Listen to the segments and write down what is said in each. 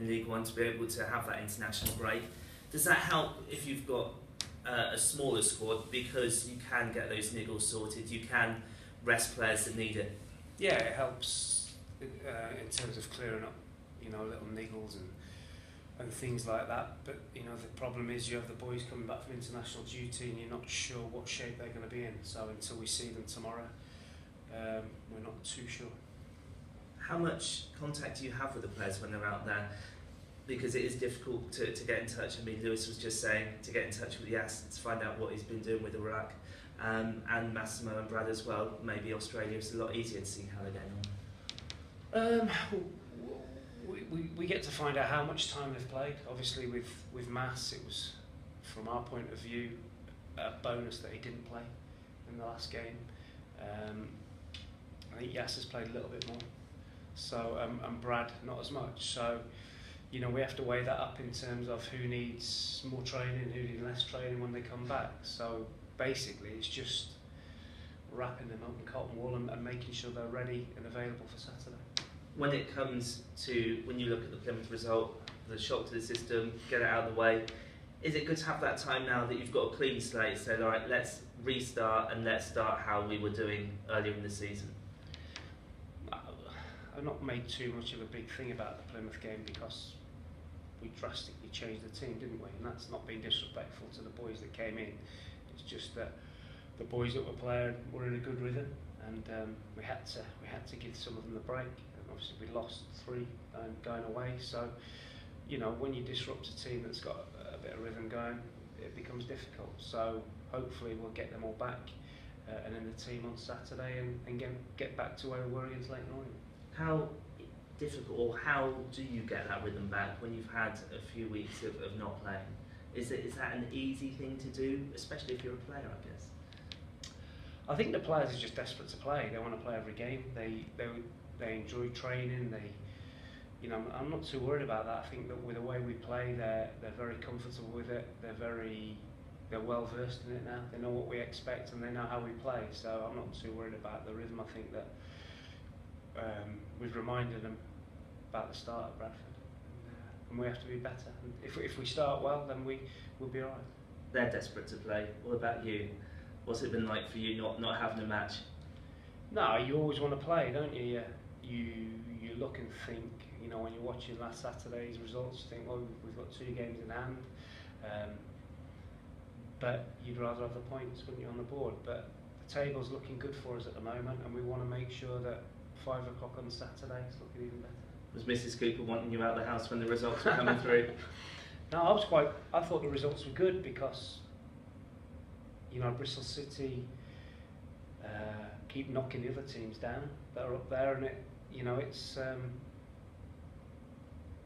in League One to be able to have that international break. Does that help if you've got a smaller squad, because you can get those niggles sorted, you can rest players that need it? Yeah, it helps in terms of clearing up, little niggles and things like that. But the problem is you have the boys coming back from international duty and you're not sure what shape they're going to be in. So until we see them tomorrow, we're not too sure. How much contact do you have with the players when they're out there? Because it is difficult to get in touch. I mean, Lewis was just saying to get in touch with Yas to find out what he's been doing with Iraq, and Massimo and Brad as well. Maybe Australia is a lot easier to see how they're getting on. We get to find out how much time they've played. Obviously, with Mass, it was, from our point of view, a bonus that he didn't play in the last game. I think Yas has played a little bit more. So and Brad not as much. So we have to weigh that up in terms of who needs more training, who needs less training when they come back. So basically, it's just wrapping them up in cotton wool and making sure they're ready and available for Saturday. When it comes to, when you look at the Plymouth result, the shock to the system, get it out of the way, is it good to have that time now that you've got a clean slate, say, all right, let's restart and let's start how we were doing earlier in the season? I've not made too much of a big thing about the Plymouth game because we drastically changed the team, didn't we? And that's not being disrespectful to the boys that came in. It's just that the boys that were playing were in a good rhythm, and we had to give some of them the break. And obviously, we lost 3 going away. So, when you disrupt a team that's got a bit of rhythm going, it becomes difficult. So hopefully, we'll get them all back and in the team on Saturday, and get back to where we were against Leighton Orient. How difficult, or how do you get that rhythm back when you've had a few weeks of not playing? Is that an easy thing to do, especially if you're a player, I guess? I think the players are just desperate to play. They want to play every game. They enjoy training. I'm not too worried about that. I think that with the way we play, they're very comfortable with it. They're well versed in it now. They know what we expect and they know how we play. So I'm not too worried about the rhythm. I think that we've reminded them about the start at Bradford, and we have to be better. And if we start well, then we'll be alright. They're desperate to play. What about you? What's it been like for you not having a match? No, you always want to play, don't you? You look and think. When you're watching last Saturday's results, you think, well, we've got 2 games in hand, but you'd rather have the points, wouldn't you, on the board? But the table's looking good for us at the moment, and we want to make sure that 5 o'clock on Saturday is looking even better. Was Mrs. Cooper wanting you out of the house when the results were coming through? No, I thought the results were good because, Bristol City keep knocking the other teams down that are up there, and it's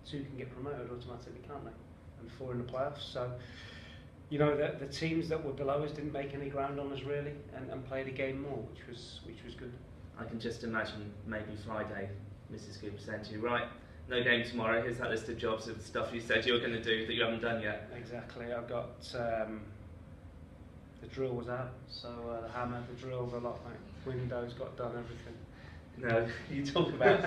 2 can get promoted automatically, can't they? And 4 in the playoffs. So, the teams that were below us didn't make any ground on us really, and played a game more, which was good. I can just imagine maybe Friday, Mrs. Cooper saying to you, right, no game tomorrow, here's that list of jobs of stuff you said you were going to do that you haven't done yet. Exactly, I've got, the drill was out, so the hammer, the drill, the lot, windows, got done, everything. No, you talk about